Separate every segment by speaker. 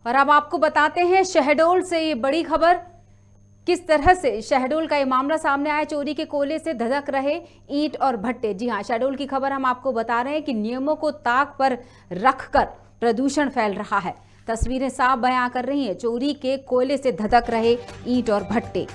Speaker 1: और अब आपको बताते हैं शहडोल से ये बड़ी खबर। किस तरह से शहडोल का ये मामला सामने आया। चोरी के कोयले से धधक रहे ईंट और भट्टे। जी हां, शहडोल की खबर हम आपको बता रहे हैं कि नियमों को ताक पर रखकर प्रदूषण फैल रहा है। तस्वीरें साफ बयां कर रही हैं चोरी के कोयले से धधक रहे ईंट और भट्टे।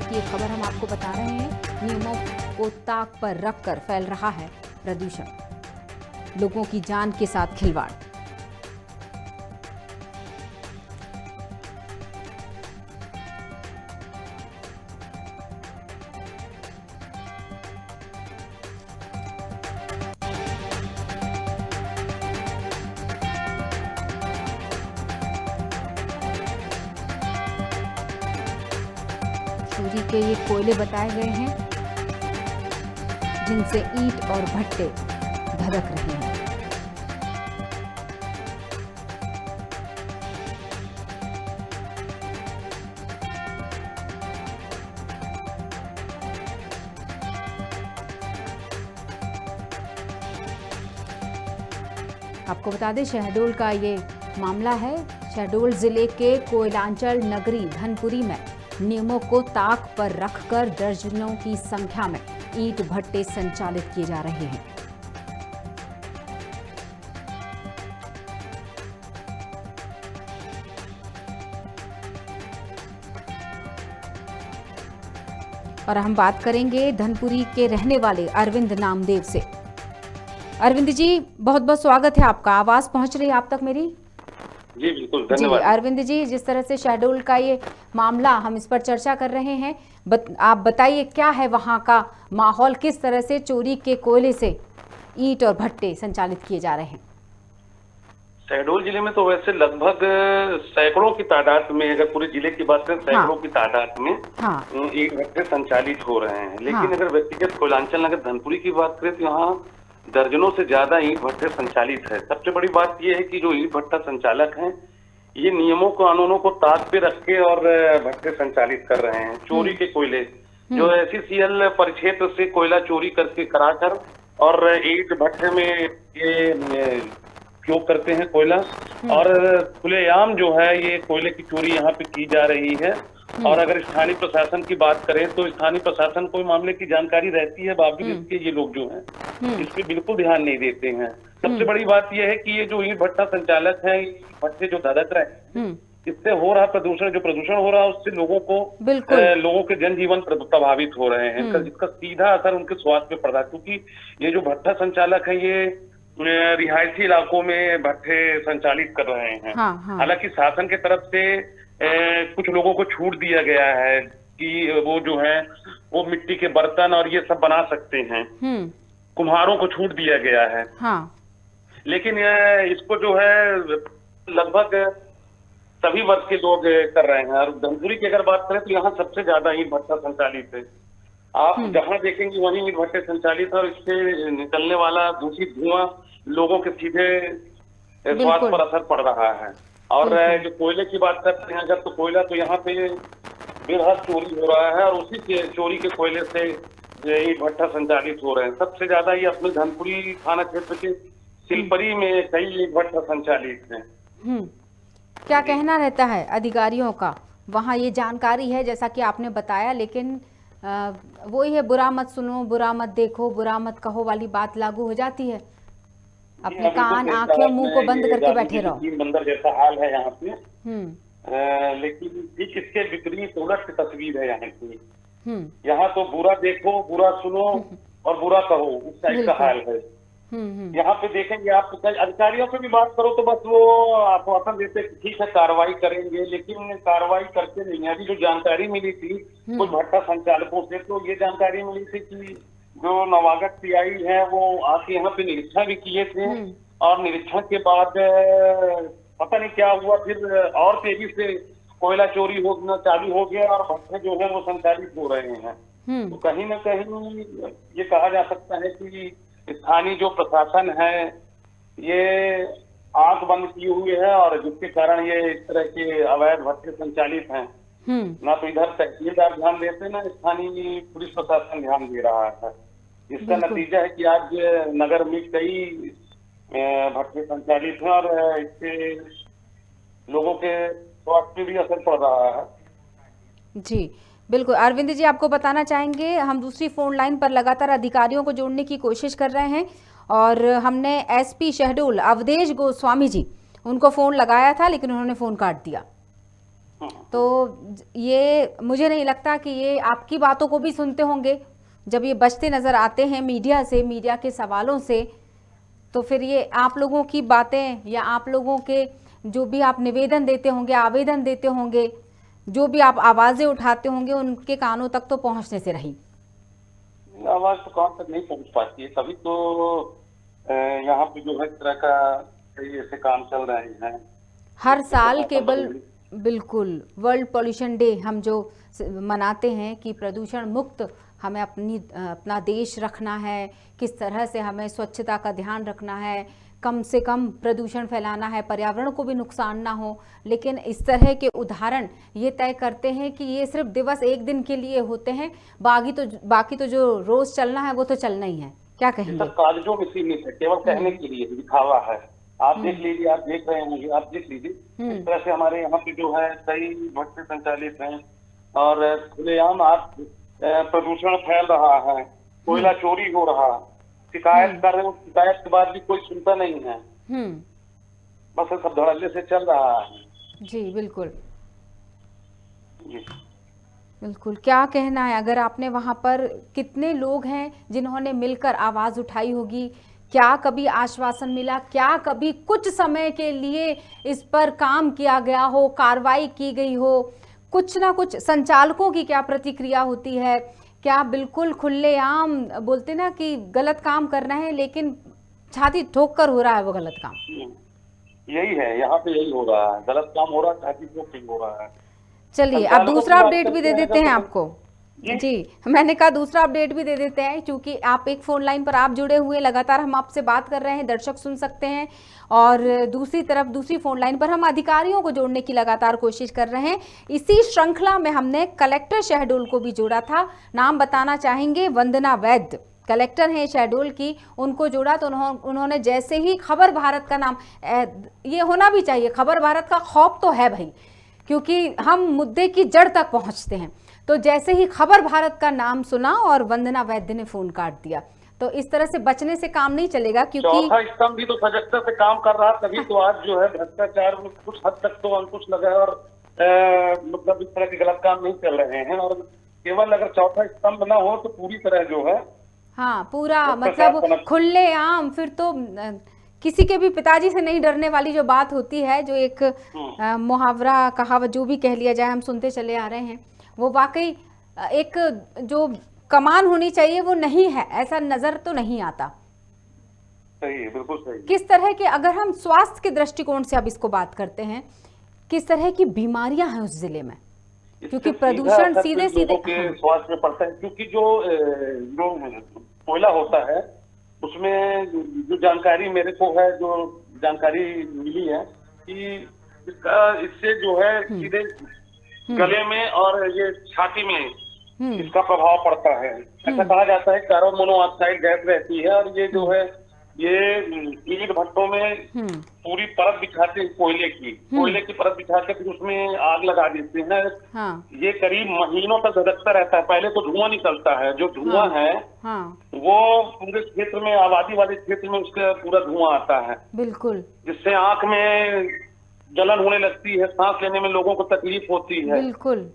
Speaker 1: की खबर हम आपको बता रहे हैं। नियमों को ताक पर रखकर फैल रहा है प्रदूषण, लोगों की जान के साथ खिलवाड़। चोरी के ये कोयले बताए गए हैं जिनसे ईंट और भट्टे धधक रहे हैं। आपको बता दें शहडोल का ये मामला है। शहडोल जिले के कोयलांचल नगरी धनपुरी में नियमों को ताक पर रखकर दर्जनों की संख्या में ईंट भट्टे संचालित किए जा रहे हैं। और हम बात करेंगे धनपुरी के रहने वाले अरविंद नामदेव से। अरविंद जी, बहुत बहुत स्वागत है आपका। आवाज पहुंच रही है आप तक मेरी?
Speaker 2: जी बिल्कुल, धन्यवाद।
Speaker 1: जी अरविंद जी, जिस तरह से शहडोल का ये मामला हम इस पर चर्चा कर रहे हैं, आप बताइए क्या है वहाँ का माहौल, किस तरह से चोरी के कोयले से ईंट और भट्टे संचालित किए जा रहे हैं?
Speaker 2: शहडोल जिले में तो वैसे लगभग सैकड़ों की तादाद में, अगर पूरे जिले की बात करें सैकड़ों की तादाद में ईंट भट्टे संचालित हो रहे हैं। लेकिन अगर व्यक्तिगत कोयलांचल नगर धनपुरी की बात करें तो यहाँ दर्जनों से ज्यादा ईंट भट्टे संचालित है। सबसे बड़ी बात यह है कि जो ईंट भट्टा संचालक हैं ये नियमों कानूनों को ताक पे रख के और भट्टे संचालित कर रहे हैं। चोरी के कोयले जो SECL परिक्षेत्र से कोयला चोरी करके कराकर और ईंट भट्टे में ये उपयोग करते हैं कोयला, और खुलेआम जो है ये कोयले की चोरी यहाँ पे की जा रही है। और अगर स्थानीय प्रशासन की बात करें तो स्थानीय प्रशासन को मामले की जानकारी रहती है, बावजूद इसके ये लोग जो हैं इस पे बिल्कुल ध्यान नहीं देते हैं। सबसे बड़ी बात यह है कि ये जो ईंट भट्टा संचालक है, भट्टे जो धधक रहे हैं, इससे हो रहा प्रदूषण, जो प्रदूषण हो रहा है उससे लोगों के जनजीवन प्रभावित हो रहे हैं। जिसका सीधा असर उनके स्वास्थ्य पे पड़ रहा है, क्योंकि ये जो भट्टा संचालक है ये रिहायशी इलाकों में भट्टे संचालित कर रहे हैं। हालांकि शासन के तरफ से कुछ लोगों को छूट दिया गया है कि वो जो है वो मिट्टी के बर्तन और ये सब बना सकते हैं, कुम्हारों को छूट दिया गया है। लेकिन इसको जो है लगभग सभी वर्ग के लोग कर रहे हैं। और धनपुरी की अगर बात करें तो यहाँ सबसे ज्यादा ईंट भट्टा संचालित है। आप जहाँ देखेंगे वहीं ईंट भट्टे संचालित है, और इससे निकलने वाला दूषित धुआं लोगों के सीधे स्वास्थ्य पर असर पड़ रहा है। और जो कोयले की बात करते हैं अगर, तो कोयला तो यहाँ पे बेहद चोरी हो रहा है और उसी के चोरी के कोयले से ईंट भट्टा संचालित हो रहे हैं। सबसे ज्यादा ये अपने धनपुरी थाना क्षेत्र के सिलपरी में कई ईंट भट्टा संचालित है।
Speaker 1: क्या कहना रहता है अधिकारियों का? वहाँ ये जानकारी है जैसा कि आपने बताया, लेकिन वही है, बुरा मत सुनो, बुरा मत देखो, बुरा मत कहो वाली बात लागू हो जाती है। अपने कान आंखें मुंह को बंद करके बैठे रहो।
Speaker 2: बंदर जैसा हाल है यहाँ पे। लेकिन ठीक इसके विपरीत उलट तस्वीर है यहाँ की। यहाँ तो बुरा देखो, बुरा सुनो और बुरा कहो, उस टाइप का हाल है। यहाँ पे देखेंगे आप अधिकारियों से भी बात करो तो बस वो आश्वासन देते ठीक है कार्रवाई करेंगे, लेकिन कार्रवाई करते नहीं है। अभी जो जानकारी मिली थी कुछ भट्टा संचालकों से, तो ये जानकारी मिली थी कि जो नवागत सीआई है वो आके यहाँ पे निरीक्षण भी किए थे, और निरीक्षण के बाद पता नहीं क्या हुआ, फिर और तेजी से कोयला चोरी होना चालू हो गया और भट्टे जो है वो संचालित हो रहे हैं। तो कहीं ना कहीं ये कहा जा सकता है कि स्थानीय जो प्रशासन है ये आंख बंद किए हुए है, और जिसके कारण ये इस तरह के अवैध भट्टे संचालित हैं। ना तो इधर तहसीलदार ध्यान देते, ना स्थानीय पुलिस प्रशासन ध्यान दे रहा है। इसका नतीजा है कि आज नगर में कई भट्टे संचालित हैं और इससे लोगों के स्वास्थ्य पे भी असर पड़ रहा है।
Speaker 1: जी बिल्कुल अरविंद जी, आपको बताना चाहेंगे हम दूसरी फोन लाइन पर लगातार अधिकारियों को जोड़ने की कोशिश कर रहे हैं, और हमने एसपी शहडोल अवधेश गोस्वामी जी उनको फोन लगाया था, लेकिन उन्होंने फोन काट दिया। तो ये मुझे नहीं लगता कि ये आपकी बातों को भी सुनते होंगे जब ये बचते नजर आते हैं मीडिया से, मीडिया के सवालों से। तो फिर ये आप लोगों की बातें या आप लोगों के जो भी आप निवेदन देते होंगे, आवेदन देते होंगे, जो भी आप आवाजें उठाते होंगे, उनके कानों तक तो पहुंचने से रही।
Speaker 2: आवाज तो कान तक नहीं पहुंच पाती है, तभी तो यहाँ पे जो है इस तरह का कई ऐसे काम चल रहे हैं।
Speaker 1: हर साल केवल बिल्कुल वर्ल्ड पॉल्यूशन डे हम जो मनाते हैं कि प्रदूषण मुक्त हमें अपना देश रखना है, किस तरह से हमें स्वच्छता का ध्यान रखना है, कम से कम प्रदूषण फैलाना है, पर्यावरण को भी नुकसान ना हो। लेकिन इस तरह के उदाहरण ये तय करते हैं कि ये सिर्फ दिवस एक दिन के लिए होते हैं, बाकी तो जो रोज चलना है वो तो चलना ही है। क्या कहेंगे?
Speaker 2: कागजों में सीमित है, केवल कहने के लिए दिखावा है। आप देख लीजिए, आप देख रहे होंगे, आप देख लीजिए इस तरह से हमारे यहाँ पे जो है कई भट्टे संचालित हैं और खुलेआम आप प्रदूषण फैल रहा है, कोयला चोरी हो रहा, शिकायत कर रहे हो, शिकायत के बाद भी कोई सुनता नहीं है। बस सब धड़ल्ले से चल रहा है।
Speaker 1: जी बिल्कुल
Speaker 2: जी
Speaker 1: बिल्कुल। क्या कहना है, अगर आपने वहां पर कितने लोग हैं जिन्होंने मिलकर आवाज उठाई होगी? क्या कभी आश्वासन मिला? क्या कभी कुछ समय के लिए इस पर काम किया गया हो, कार्रवाई की गई हो? कुछ ना कुछ संचालकों की क्या प्रतिक्रिया होती है? क्या बिल्कुल खुलेआम बोलते ना कि गलत काम करना है, लेकिन छाती ठोक कर हो रहा है वो गलत काम?
Speaker 2: यही है, यहाँ पे यही हो रहा है, गलत काम हो रहा है, छाती ठोक के हो रहा है।
Speaker 1: चलिए अब दूसरा अपडेट भी दे देते हैं आपको। जी मैंने कहा दूसरा अपडेट भी दे देते हैं, क्योंकि आप एक फोन लाइन पर आप जुड़े हुए, लगातार हम आपसे बात कर रहे हैं, दर्शक सुन सकते हैं, और दूसरी तरफ दूसरी फोन लाइन पर हम अधिकारियों को जोड़ने की लगातार कोशिश कर रहे हैं। इसी श्रृंखला में हमने कलेक्टर शहडोल को भी जोड़ा था। नाम बताना चाहेंगे, वंदना वैद्य कलेक्टर हैं शहडोल की, उनको जोड़ा तो उन्होंने जैसे ही खबर भारत का नाम, ये होना भी चाहिए, खबर भारत का खौफ तो है भाई, क्योंकि हम मुद्दे की जड़ तक पहुंचते हैं। तो जैसे ही खबर भारत का नाम सुना और वंदना वैद्य ने फोन काट दिया, तो इस तरह से बचने से काम नहीं चलेगा, क्योंकि
Speaker 2: चौथा स्तंभ भी तो सजगता से काम कर रहा, तभी तो आज जो है भ्रष्टाचार में कुछ हद तक तो अंकुश लगा है, और मतलब इस तरह के गलत काम नहीं चल रहे हैं। और केवल अगर चौथा स्तंभ ना हो तो पूरी तरह जो है,
Speaker 1: हाँ पूरा मतलब खुलेआम, फिर तो किसी के भी पिताजी से नहीं डरने वाली जो बात होती है, जो एक मुहावरा कहावत जो भी कह लिया जाए, हम सुनते चले आ रहे हैं, वो वाकई एक जो कमान होनी चाहिए वो नहीं है, ऐसा नजर तो नहीं आता।
Speaker 2: सही है, बिल्कुल सही।
Speaker 1: किस तरह के, अगर हम स्वास्थ्य के दृष्टिकोण से अब इसको बात करते हैं, किस तरह की बीमारियां हैं उस जिले में? क्योंकि प्रदूषण सीधे सीधे
Speaker 2: स्वास्थ्य में पड़ता है, क्योंकि जो कोयला होता है उसमें जो जानकारी मेरे को है, जो जानकारी मिली है कि इससे जो है सीधे गले में और ये छाती में इसका प्रभाव पड़ता है। ऐसा कहा जाता है कार्बन मोनोऑक्साइड गैस रहती है, और ये जो है ये ईंट भट्टों में पूरी परत बिछाते हैं, कोयले की परत बिछा के फिर उसमें आग लगा देते हैं। ये करीब महीनों तक धधकता रहता है। पहले तो धुआं निकलता है, जो धुआं है वो पूरे क्षेत्र में, आबादी वाले क्षेत्र में उसका पूरा धुआं आता है,
Speaker 1: बिल्कुल,
Speaker 2: जिससे आंख में जलन होने लगती है, सांस लेने में लोगों को तकलीफ होती है।
Speaker 1: बिल्कुल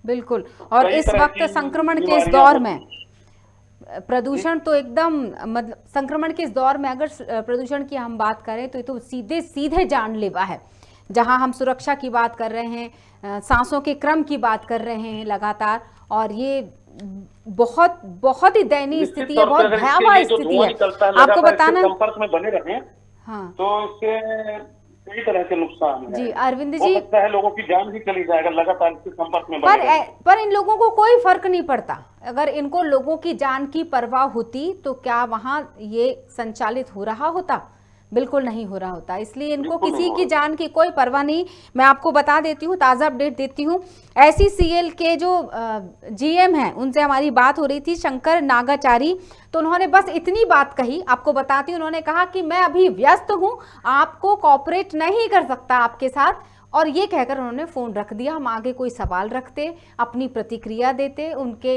Speaker 1: बिल्कुल। और इस वक्त संक्रमण के इस दौर में प्रदूषण तो एकदम, मतलब संक्रमण के इस दौर में अगर प्रदूषण की हम बात करें तो ये तो सीधे सीधे जानलेवा है। जहां हम सुरक्षा की बात कर रहे हैं, सांसों के क्रम की बात कर रहे हैं लगातार, और ये बहुत बहुत ही दयनीय
Speaker 2: निश्चित
Speaker 1: स्थिति है,
Speaker 2: तौर
Speaker 1: बहुत
Speaker 2: पर अगर इसके
Speaker 1: भयावह
Speaker 2: लिए जो
Speaker 1: स्थिति
Speaker 2: धुआं
Speaker 1: है।
Speaker 2: निकलता है
Speaker 1: आपको
Speaker 2: लगातार इसके
Speaker 1: बताना,
Speaker 2: संपर्क में बने रहें
Speaker 1: हाँ
Speaker 2: तो इसके कई तरह के नुकसान है।
Speaker 1: जी अरविंद
Speaker 2: हो
Speaker 1: जी,
Speaker 2: सकता है लोगों की जान भी चली जाए अगर लगातार इसके संपर्क में बने
Speaker 1: पर
Speaker 2: रहें।
Speaker 1: पर इन लोगों को कोई फर्क नहीं पड़ता। अगर इनको लोगों की जान की परवाह होती तो क्या वहां ये संचालित हो रहा होता? बिल्कुल नहीं हो रहा होता। इसलिए इनको
Speaker 2: बिल्कुल नहीं
Speaker 1: किसी
Speaker 2: हो
Speaker 1: की
Speaker 2: रहा।
Speaker 1: जान की कोई परवाह नहीं। मैं आपको बता देती हूँ, ताज़ा अपडेट देती हूँ। SECL के जो GM हैं उनसे हमारी बात हो रही थी, शंकर नागाचारी, तो उन्होंने बस इतनी बात कही, आपको बताती हूँ। उन्होंने कहा कि मैं अभी व्यस्त हूँ, आपको कोऑपरेट नहीं कर सकता आपके साथ, और ये कहकर उन्होंने फोन रख दिया। हम आगे कोई सवाल रखते, अपनी प्रतिक्रिया देते, उनके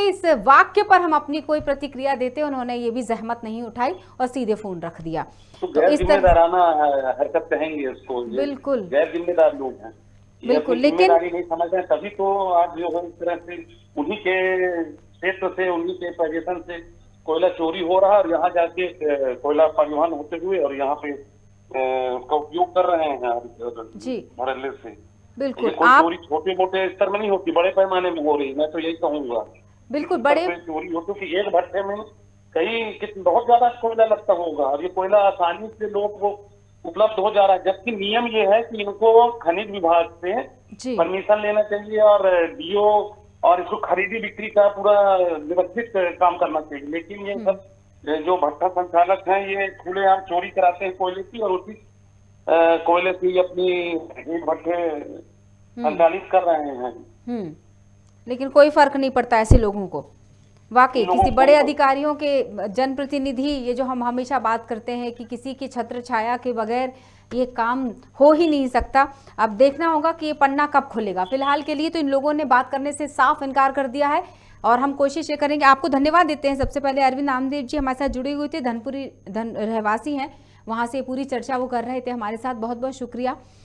Speaker 1: इस वाक्य पर हम अपनी कोई प्रतिक्रिया देते, उन्होंने ये भी जहमत नहीं उठाई और सीधे फोन रख दिया।
Speaker 2: तो
Speaker 1: तो
Speaker 2: गैर
Speaker 1: इस तरह
Speaker 2: जिम्मेदाराना हरकत कहेंगे उसको,
Speaker 1: बिल्कुल
Speaker 2: गैर जिम्मेदार लोग हैं, ये
Speaker 1: बिल्कुल,
Speaker 2: अपनी
Speaker 1: लेकिन
Speaker 2: जिम्मेदारी नहीं समझ रहे हैं, तभी तो आज जो है इस तरह से उन्हीं के क्षेत्र से, उन्हीं के पोजीशन से कोयला चोरी हो रहा है और यहाँ जाके कोयला परिवहन होते हुए और यहाँ पे उसका उपयोग कर रहे हैं
Speaker 1: जी
Speaker 2: धड़ल्ले से। ये
Speaker 1: बिल्कुल,
Speaker 2: कोई
Speaker 1: आप
Speaker 2: चोरी छोटे मोटे स्तर में नहीं होती, बड़े पैमाने में हो रही है। मैं तो यही कहूंगा
Speaker 1: बिल्कुल
Speaker 2: इस
Speaker 1: बड़े
Speaker 2: स्तर पे चोरी हो, क्योंकि एक भट्टे में बहुत ज्यादा कोयला लगता होगा और ये कोयला आसानी से लोगों को उपलब्ध हो जा रहा है, जबकि नियम ये है कि इनको खनिज विभाग से
Speaker 1: जी
Speaker 2: परमिशन लेना चाहिए और डीओ और इसको खरीदी बिक्री का पूरा व्यवस्थित काम करना चाहिए। लेकिन ये सब जो भट्टा संचालक हैं ये खुलेआम चोरी कराते हैं कोयले की और उसी कोयले से अपनी ईंट भट्टे संचालित कर रहे हैं।
Speaker 1: लेकिन कोई फर्क नहीं पड़ता ऐसे लोगों को। वाकई
Speaker 2: लोगों
Speaker 1: किसी
Speaker 2: को
Speaker 1: बड़े अधिकारियों के, जनप्रतिनिधि, ये जो हम हमेशा बात करते हैं कि किसी की छत्र छाया के बगैर ये काम हो ही नहीं सकता। अब देखना होगा कि ये पन्ना कब खुलेगा। फिलहाल के लिए तो इन लोगों ने बात करने से साफ इनकार कर दिया है और हम कोशिश ये करेंगे। आपको धन्यवाद देते हैं। सबसे पहले अरविंद नामदेव जी हमारे साथ जुड़े हुए थे, धनपुरी रहवासी हैं, वहाँ से पूरी चर्चा वो कर रहे थे हमारे साथ। बहुत बहुत शुक्रिया।